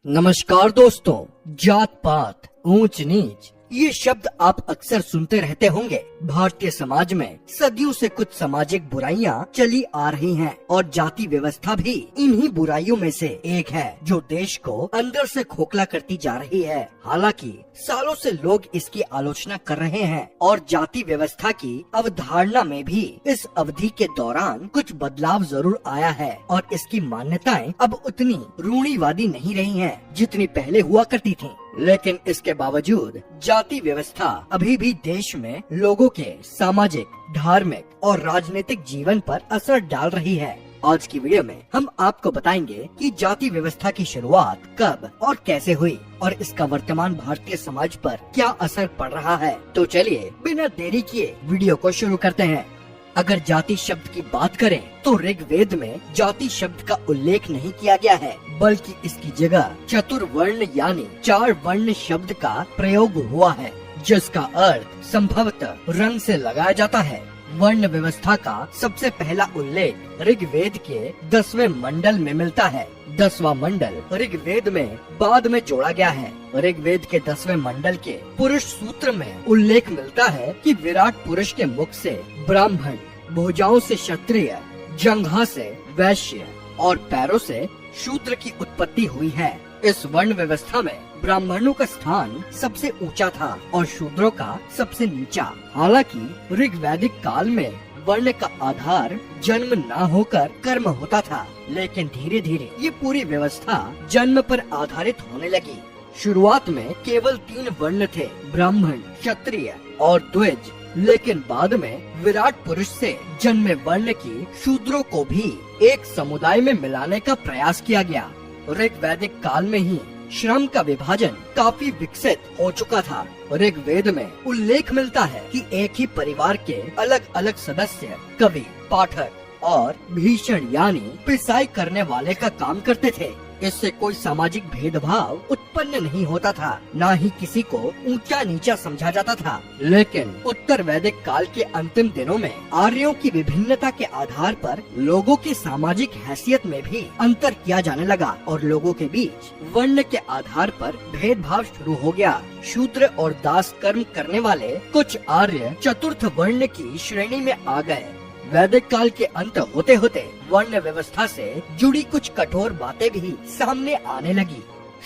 नमस्कार दोस्तों। जात पात, ऊंच नीच, ये शब्द आप अक्सर सुनते रहते होंगे। भारतीय समाज में सदियों से कुछ सामाजिक बुराइयां चली आ रही हैं और जाति व्यवस्था भी इन्हीं बुराइयों में से एक है जो देश को अंदर से खोखला करती जा रही है। हालांकि सालों से लोग इसकी आलोचना कर रहे हैं और जाति व्यवस्था की अवधारणा में भी इस अवधि के दौरान कुछ बदलाव जरूर आया है और इसकी मान्यताएं अब उतनी रूढ़िवादी नहीं रही हैं जितनी पहले हुआ करती थीं। लेकिन इसके बावजूद जाति व्यवस्था अभी भी देश में लोगों के सामाजिक, धार्मिक और राजनीतिक जीवन पर असर डाल रही है। आज की वीडियो में हम आपको बताएंगे कि जाति व्यवस्था की शुरुआत कब और कैसे हुई और इसका वर्तमान भारतीय समाज पर क्या असर पड़ रहा है। तो चलिए बिना देरी किए वीडियो को शुरू करते हैं। अगर जाति शब्द की बात करें तो ऋग्वेद में जाति शब्द का उल्लेख नहीं किया गया है, बल्कि इसकी जगह चतुर्वर्ण यानी 4 वर्ण शब्द का प्रयोग हुआ है, जिसका अर्थ संभवतः रंग से लगाया जाता है। वर्ण व्यवस्था का सबसे पहला उल्लेख ऋग्वेद के 10वें मंडल में मिलता है। 10वां मंडल ऋग्वेद में बाद में जोड़ा गया है। ऋग्वेद के 10वें मंडल के पुरुष सूत्र में उल्लेख मिलता है कि विराट पुरुष के मुख से ब्राह्मण, भुजाओं से क्षत्रिय, जंघा से वैश्य और पैरों से शूद्र की उत्पत्ति हुई है। इस वर्ण व्यवस्था में ब्राह्मणों का स्थान सबसे ऊंचा था और शूद्रों का सबसे नीचा। हालांकि ऋग्वैदिक काल में वर्ण का आधार जन्म न होकर कर्म होता था, लेकिन धीरे धीरे ये पूरी व्यवस्था जन्म पर आधारित होने लगी। शुरुआत में केवल 3 वर्ण थे, ब्राह्मण, क्षत्रिय और द्विज, लेकिन बाद में विराट पुरुष से जन्मे वर्ण की शूद्रों को भी एक समुदाय में मिलाने का प्रयास किया गया। ऋग्वैदिक काल में ही श्रम का विभाजन काफी विकसित हो चुका था। ऋग्वेद में उल्लेख मिलता है कि एक ही परिवार के अलग अलग सदस्य कवि, पाठक और भीषण यानी पिसाई करने वाले का काम करते थे। इससे कोई सामाजिक भेदभाव उत्पन्न नहीं होता था, न ही किसी को ऊंचा नीचा समझा जाता था। लेकिन उत्तर वैदिक काल के अंतिम दिनों में आर्यों की विभिन्नता के आधार पर लोगों की सामाजिक हैसियत में भी अंतर किया जाने लगा और लोगों के बीच वर्ण के आधार पर भेदभाव शुरू हो गया। शूद्र और दास कर्म करने वाले कुछ आर्य चतुर्थ वर्ण की श्रेणी में आ गए। वैदिक काल के अंत होते होते वर्ण व्यवस्था से जुड़ी कुछ कठोर बातें भी सामने आने लगी।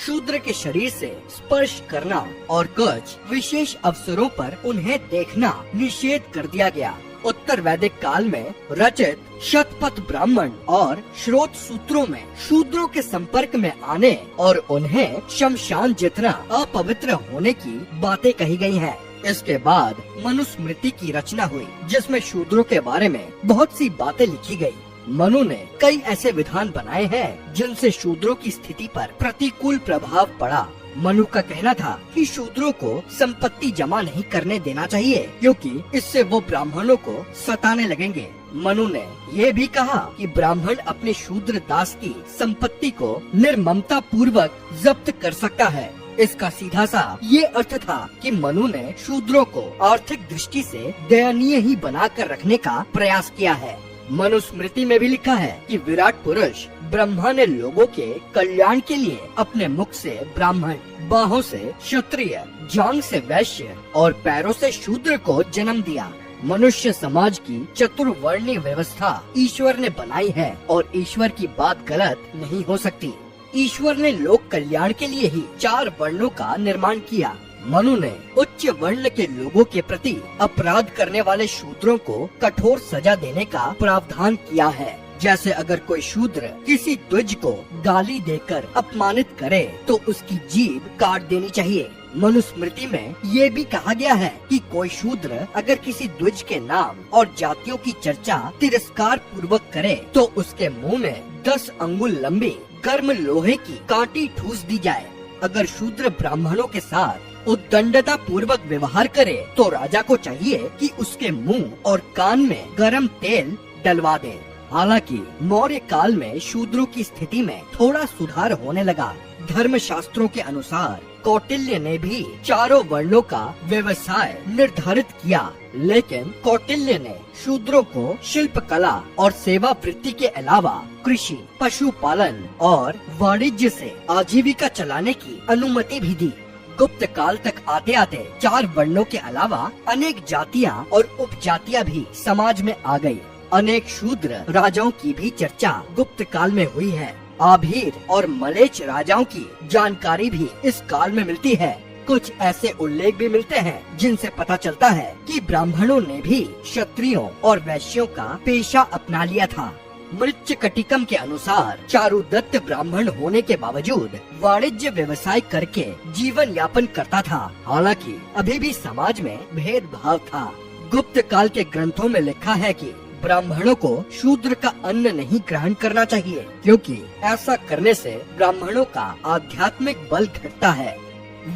शूद्र के शरीर से स्पर्श करना और कुछ विशेष अवसरों पर उन्हें देखना निषेध कर दिया गया। उत्तर वैदिक काल में रचित शतपथ ब्राह्मण और श्रोत सूत्रों में शूद्रों के संपर्क में आने और उन्हें शमशान जितना अपवित्र होने की बातें कही गई हैं। इसके बाद मनुस्मृति की रचना हुई, जिसमें शूद्रों के बारे में बहुत सी बातें लिखी गई। मनु ने कई ऐसे विधान बनाए हैं जिनसे शूद्रों की स्थिति पर प्रतिकूल प्रभाव पड़ा। मनु का कहना था कि शूद्रों को संपत्ति जमा नहीं करने देना चाहिए, क्योंकि इससे वो ब्राह्मणों को सताने लगेंगे। मनु ने ये भी कहा कि ब्राह्मण अपने शूद्र दास की संपत्ति को निर्ममता पूर्वक जब्त कर सकता है। इसका सीधा सा ये अर्थ था कि मनु ने शूद्रों को आर्थिक दृष्टि से दयनीय ही बनाकर रखने का प्रयास किया है। मनुस्मृति में भी लिखा है कि विराट पुरुष ब्रह्मा ने लोगों के कल्याण के लिए अपने मुख से ब्राह्मण, बाहों से क्षत्रिय, जांघ से वैश्य और पैरों से शूद्र को जन्म दिया। मनुष्य समाज की चतुर्वर्णीय व्यवस्था ईश्वर ने बनाई है और ईश्वर की बात गलत नहीं हो सकती। ईश्वर ने लोक कल्याण के लिए ही 4 वर्णों का निर्माण किया। मनु ने उच्च वर्ण के लोगों के प्रति अपराध करने वाले शूद्रों को कठोर सजा देने का प्रावधान किया है। जैसे अगर कोई शूद्र किसी द्विज को गाली देकर अपमानित करे तो उसकी जीभ काट देनी चाहिए। मनुस्मृति में ये भी कहा गया है कि कोई शूद्र अगर किसी द्विज के नाम और जातियों की चर्चा तिरस्कार पूर्वक करे तो उसके मुंह में 10 अंगुल लंबी गर्म लोहे की कांटी ठूस दी जाए। अगर शूद्र ब्राह्मणों के साथ उद्दंडता पूर्वक व्यवहार करे तो राजा को चाहिए कि उसके मुंह और कान में गर्म तेल डलवा दे। हालांकि मौर्य काल में शूद्रों की स्थिति में थोड़ा सुधार होने लगा। धर्म शास्त्रों के अनुसार कौटिल्य ने भी चारों वर्णों का व्यवसाय निर्धारित किया, लेकिन कौटिल्य ने शूद्रों को शिल्प कला और सेवा वृत्ति के अलावा कृषि, पशुपालन और वाणिज्य से आजीविका चलाने की अनुमति भी दी। गुप्त काल तक आते आते 4 वर्णों के अलावा अनेक जातियां और उपजातियां भी समाज में आ गई। अनेक शूद्र राजाओं की भी चर्चा गुप्त काल में हुई है। आभीर और मलेच्छ राजाओं की जानकारी भी इस काल में मिलती है। कुछ ऐसे उल्लेख भी मिलते हैं जिनसे पता चलता है कि ब्राह्मणों ने भी क्षत्रियों और वैश्यों का पेशा अपना लिया था। मृच्छकटिकम के अनुसार चारुदत्त ब्राह्मण होने के बावजूद वाणिज्य व्यवसाय करके जीवन यापन करता था। हालांकि अभी भी समाज में भेदभाव था। गुप्त काल के ग्रंथों में लिखा है कि ब्राह्मणों को शूद्र का अन्न नहीं ग्रहण करना चाहिए, क्योंकि ऐसा करने से ब्राह्मणों का आध्यात्मिक बल घटता है।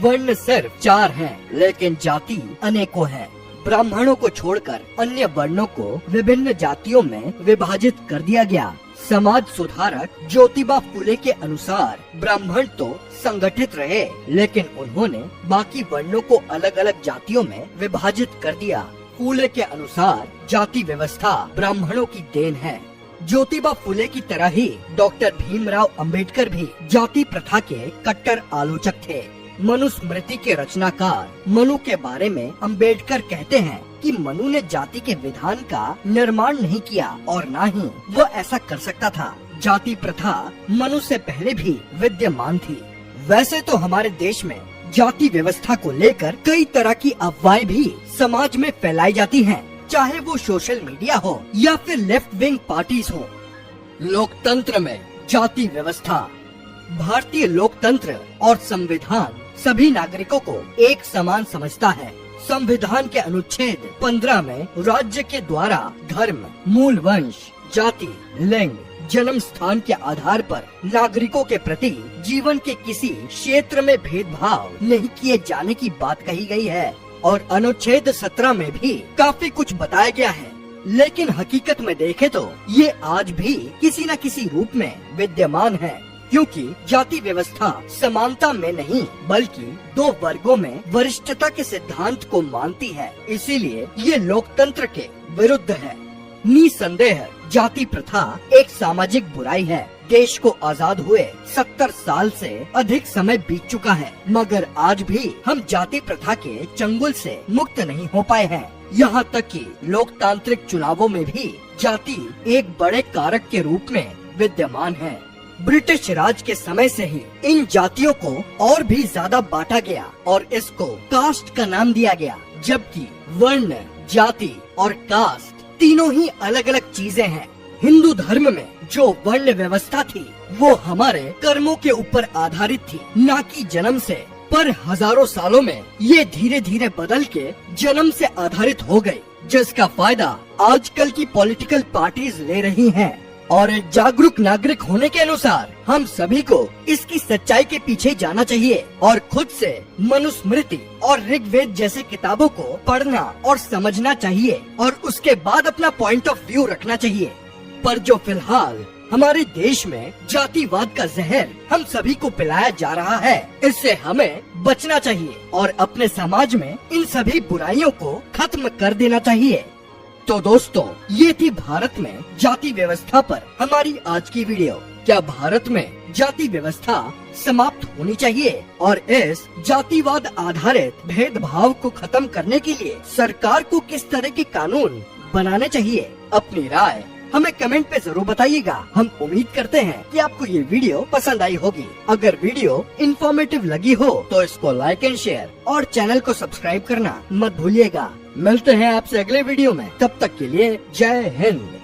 वर्ण सिर्फ 4 हैं, लेकिन जाति अनेकों हैं। ब्राह्मणों को छोड़कर अन्य वर्णों को विभिन्न जातियों में विभाजित कर दिया गया। समाज सुधारक ज्योतिबा फुले के अनुसार ब्राह्मण तो संगठित रहे, लेकिन उन्होंने बाकी वर्णों को अलग अलग जातियों में विभाजित कर दिया। फुले के अनुसार जाति व्यवस्था ब्राह्मणों की देन है। ज्योतिबा फुले की तरह ही डॉक्टर भीमराव अंबेडकर भी जाति प्रथा के कट्टर आलोचक थे। मनुस्मृति के रचनाकार मनु के बारे में अंबेडकर कहते हैं कि मनु ने जाति के विधान का निर्माण नहीं किया और न ही वो ऐसा कर सकता था। जाति प्रथा मनु से पहले भी विद्यमान थी। वैसे तो हमारे देश में जाति व्यवस्था को लेकर कई तरह की अफवाहें भी समाज में फैलाई जाती हैं, चाहे वो सोशल मीडिया हो या फिर लेफ्ट विंग पार्टीज हो। लोकतंत्र में जाति व्यवस्था। भारतीय लोकतंत्र और संविधान सभी नागरिकों को एक समान समझता है। संविधान के अनुच्छेद 15 में राज्य के द्वारा धर्म, मूल वंश, जाति, लिंग, जन्म स्थान के आधार पर नागरिकों के प्रति जीवन के किसी क्षेत्र में भेदभाव नहीं किए जाने की बात कही गई है और अनुच्छेद 17 में भी काफी कुछ बताया गया है। लेकिन हकीकत में देखें तो ये आज भी किसी न किसी रूप में विद्यमान है, क्योंकि जाति व्यवस्था समानता में नहीं बल्कि 2 वर्गों में वरिष्ठता के सिद्धांत को मानती है। इसीलिए ये लोकतंत्र के विरुद्ध है। निसंदेह जाति प्रथा एक सामाजिक बुराई है। देश को आजाद हुए 70 साल से अधिक समय बीत चुका है, मगर आज भी हम जाति प्रथा के चंगुल से मुक्त नहीं हो पाए हैं। यहाँ तक कि लोकतांत्रिक चुनावों में भी जाति एक बड़े कारक के रूप में विद्यमान है। ब्रिटिश राज के समय से ही इन जातियों को और भी ज्यादा बांटा गया और इसको कास्ट का नाम दिया गया, जबकि वर्ण, जाति और कास्ट तीनों ही अलग अलग चीजें हैं। हिंदू धर्म में जो वर्ण व्यवस्था थी वो हमारे कर्मों के ऊपर आधारित थी, न कि जन्म से। पर हजारों सालों में ये धीरे धीरे बदल के जन्म से आधारित हो गई, जिसका फायदा आजकल की पॉलिटिकल पार्टीज ले रही हैं। और एक जागरूक नागरिक होने के अनुसार हम सभी को इसकी सच्चाई के पीछे जाना चाहिए और खुद से मनुस्मृति और ऋग्वेद जैसे किताबों को पढ़ना और समझना चाहिए और उसके बाद अपना पॉइंट ऑफ व्यू रखना चाहिए। पर जो फिलहाल हमारे देश में जातिवाद का जहर हम सभी को पिलाया जा रहा है, इससे हमें बचना चाहिए और अपने समाज में इन सभी बुराइयों को खत्म कर देना चाहिए। तो दोस्तों, ये थी भारत में जाति व्यवस्था पर हमारी आज की वीडियो। क्या भारत में जाति व्यवस्था समाप्त होनी चाहिए और इस जातिवाद आधारित भेदभाव को खत्म करने के लिए सरकार को किस तरह के कानून बनाने चाहिए? अपनी राय हमें कमेंट पे जरूर बताइएगा। हम उम्मीद करते हैं कि आपको ये वीडियो पसंद आई होगी। अगर वीडियो इंफॉर्मेटिव लगी हो तो इसको लाइक एंड शेयर और चैनल को सब्सक्राइब करना मत भूलिएगा। मिलते हैं आपसे अगले वीडियो में, तब तक के लिए जय हिंद।